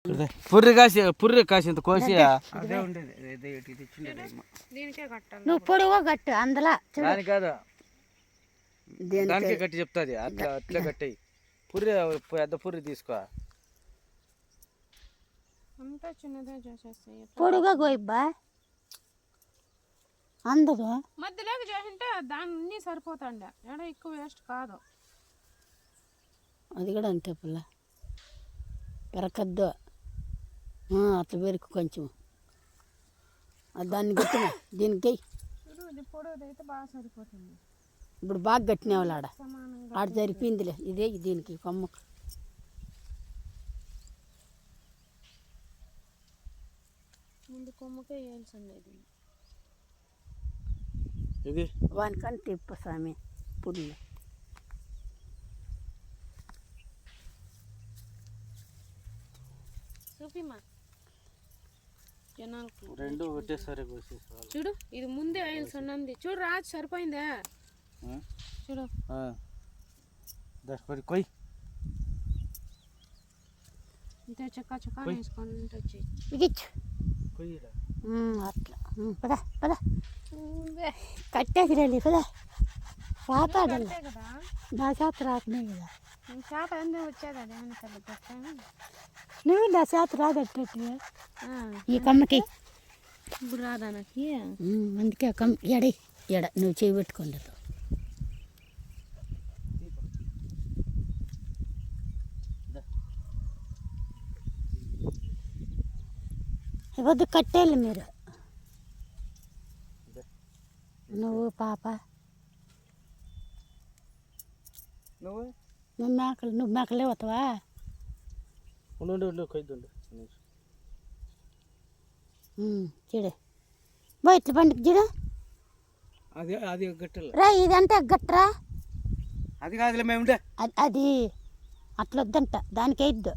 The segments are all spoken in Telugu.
పుర్రి కాసింత కోసి నువ్వు పొడుగు గట్టు అందులో దాని కాదు దానికే గట్టి చెప్తాది అట్లా అట్లా గట్టి పుర్రి పెద్ద పుర్రి తీసుకో పొడుగా గోయిబ్బా అందదు మధ్యలోకి చేసింటే దాన్ని సరిపోతాండ ఎడ ఎక్కువ వేస్ట్ కాదు. అది కూడా అంతే పిల్ల పెరకద్దు అట్లా పెరుకు కొంచెం దాన్ని గట్టిన దీనికి పొడవుదైతే బాగా సరిపోతుంది. ఇప్పుడు బాగా గట్టినేవాళ్ళు ఆడ జరిపిందిలే ఇదే దీనికి కొమ్మకు ముందు కొమ్మకే వేయాల్సిందే ఇది వానికంటే ఇప్పు స్వామి పుల్లు చూపిమా జనాలకు రెండు ఒకటేసారి కోసేసుకోవాలి. చూడు ఇది ముందే వేయాల్సి ఉన్నది చూడు రాజు సరిపోయిందా చూడు కొయ్యి ఇంతే చక్కా చక్కా వేసుకొని వచ్చి ఇగిచ్చు అట్లా పదా పదా కట్టేసిరండి పదా పాతాడಲ್ಲ కదా నా చేత రాకనే కదా చేత ఎందుకు వచ్చేది అదేమన్నా తల్లి నువ్వు నా చేత రాదట్టేట్టు ఈ కమ్మకి ఇప్పుడు రాదా నాకు అందుకే కమ్ ఎడ నువ్వు చేయి పెట్టుకోండి వద్దు కట్టేళ్ళు మీరు నువ్వు పాప నువ్వు మేకలే వస్తావా చూడు బయట పండుగ చూడు అది అది గట్టలు రా ఇదంటే గట్రా అది కాదులే మేము అది అట్లా వద్దంట దానికి వేయద్దు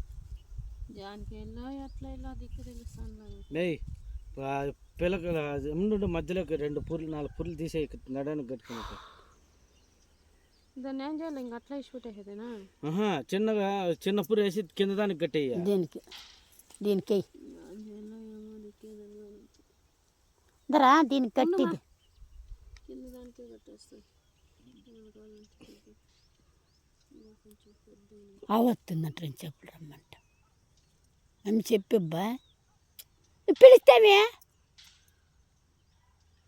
పిల్లలు మధ్యలోకి 2 పుర్లు 4 పుర్లు తీసే నడానికి కట్టుకుని దాన్ని ఏం చేయాలి ఇంకా అట్లా ఇచ్చి పెట్టేసేదేనా చిన్నగా చిన్న పుర్రు వేసి కింద దానికి కట్టేయ దీనికి దరా దీనికి కట్టిది కింద దానికే కట్టేస్తాయి అవత్తున్నట్టు చెప్పుడు రమ్మంట అని చెప్పిబ్బా పిలుస్తామే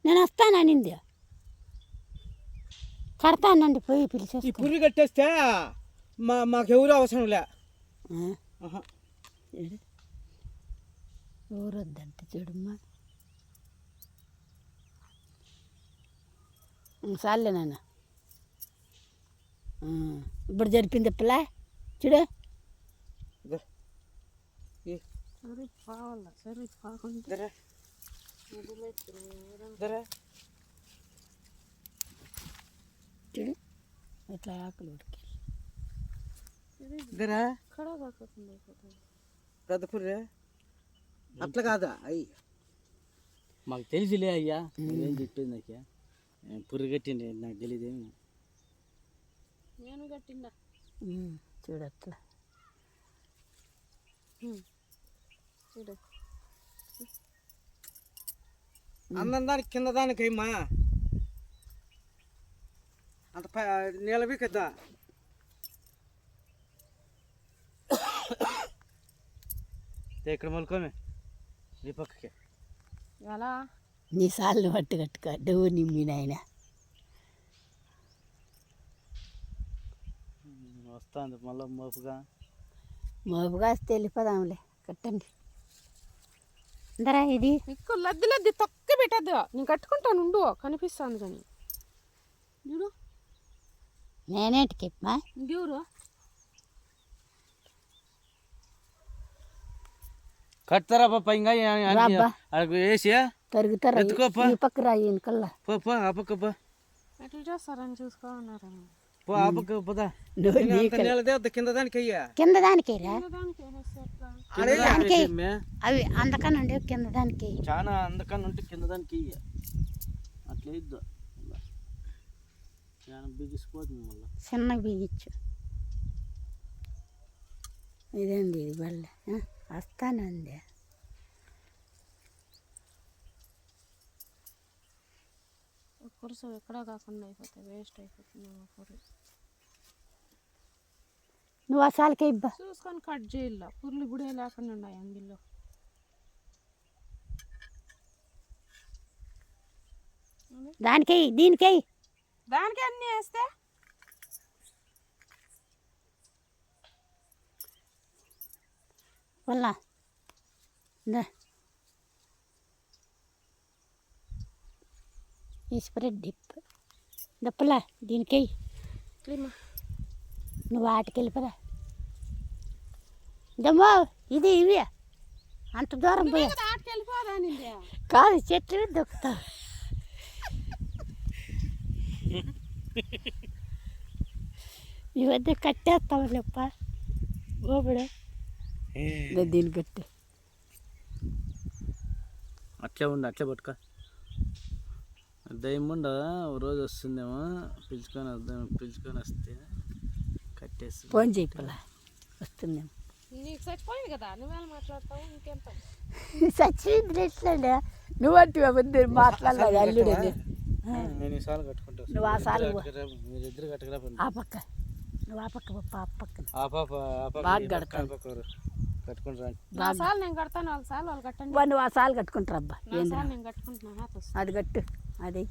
నేను వస్తాననింది కడతానండి పోయి పిలిచి పుర్రి కట్టేస్తే మాకెవరు అవసరం లే ఊరొద్దంట చూడమ్మా చాలే నాన్న ఇప్పుడు జరిపింది పిల్ల చూడు సరే కావాలా సరే కాకుండా చూడు ఇట్లా ఆకులు ఉడికి కడగాకుండా అయిపోతుంది పెద్ద పుర్రే అట్లా కాదా అయ్యి మాకు తెలిసిలే అయ్యా ఏం చెప్పింది అయ్యా పుర్రి కట్టింది నాకు తెలియదేమి నేను కట్టిందా చూడు అట్లా చూడు అందం దానికి కింద దానికి అయ్యమ్మా అంత నీళ్ళ వీకద్దా ఇక్కడ మలుకోమే నీ పక్కకి ఎలా నీ సార్లు పట్టు కట్టుకో డవ్వు నిమ్మి నాయన వస్తుంది మళ్ళీ మోపుగా వస్తే వెళ్ళిపోదాంలే కట్టండి అందరా ఇది ఎక్కువ లద్ది తక్కువ పెట్టద్దు నేను కట్టుకుంటాను ఉండు కనిపిస్తుంది కానీ చూడు నేనేటికి ఇంకెవరు కడతారా పాప ఇంకా వేసి తరుగుతారా ఈ పక్క రా ఈయన కల్లా ఆ పక్క ఎట్లా చేస్తారని చూసుకోమన్నారు ఆ పక్క పోదా కింద దానికి అయ్యా కింద దానికి అవి అందకన్నా ఉండే కింద దానికి చాలా అందకన్నా ఉంటే కింద దానికి అట్లా ఇద్దు బిగిసిపోతుంది మళ్ళీ చిన్నగా బిగించు ఇదేంది ఇది బల్ల వస్తానండి. కురుసు ఎక్కడా కాకుండా అయిపోతాయి, వేస్ట్ అయిపోతుంది కూర. నువ్వు అసలుకే ఇబ్బా చూసుకొని కట్ చేయాల, పుర్లు ఇప్పుడే లేకుండా ఉన్నాయి అంగిల్లో. దానికై దీనికై దానికి అన్నీ వేస్తే వల్ల ఈ స్ప్రెడ్ డిప్ దప్పులా దీనికై నువ్వు వాటికి వెళ్ళిపోదా దమ్మో ఇది ఇవి అంత దూరం పోయా ఆటకి వెళ్ళిపోదా నిందే. కాదు చెట్టు దొక్కుతావు. ఈ మధ్య కట్టేస్తావు లేప్ప ఓపుడు దీని కట్టి అట్లే ఉండి అట్లే పట్టుకో. దయముండ రోజు వస్తుందేమో, పిలుచుకొని వస్తే కట్టేసి ఫోన్ చేయపలా వస్తుందేమో. నీకు చచ్చిపోయింది కదా, నువ్వేలా మాట్లాడతావు? ఇంకెంత చచ్చింది ఎట్లండి నువ్వు అంటే ముందు మాట్లాడలేదు అల్లుడు నేను ఈసారి కట్టుకుంటాను. నువ్వు ఆ సాలు మీరిద్దరు కట్టుకురా. ఆ పక్క నువ్వు ఆ పక్క ఆ పక్కన ఆ పాప బాగా కడతాను కట్టుకుంటారా? నా సార్లు నేను కడతాను, వాళ్ళ సార్లు వాళ్ళు కట్టండి. నువ్వు ఆ సాలు కట్టుకుంటారు అబ్బా నా సార్లు నేను కట్టుకుంటున్నా. అది కట్టు అది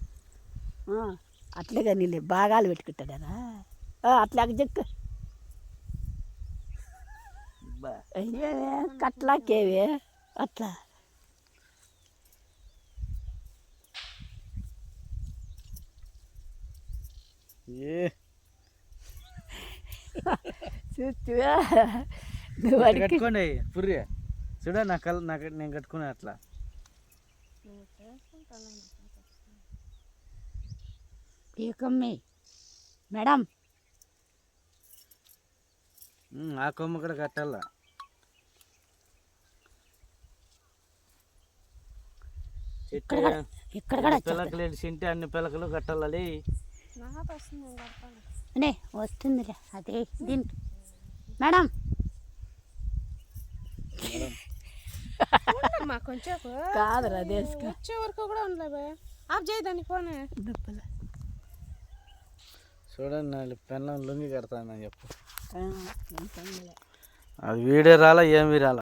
అట్లేగా నీళ్ళు భాగాలు పెట్టుకుంటాడా అట్లాగ చెక్కు అయ్యేవే కట్లాకేవే అట్లా చూస్తువా నువ్వు కట్టుకోండి పుర్రి చూడ నాకు నేను కట్టుకున్నా అట్లా. పీకమ్మి మేడం ఆ కొమ్మ కూడా కట్టాల. ఇక్కడ కూడా పిల్లకలు ఏడిచింటే అన్ని పిల్లకలు కట్టాలి. అనే వస్తుందిలే అదే దీనికి మేడం కొంచెం కాదురా వచ్చే వరకు కూడా ఉండలే ఆఫ్ చేయదాన్ని ఫోన్. చూడండి పెన్నం లుంగి కడతానని చెప్పు. ఆ అది వీడే రాలా ఏమి రాలా.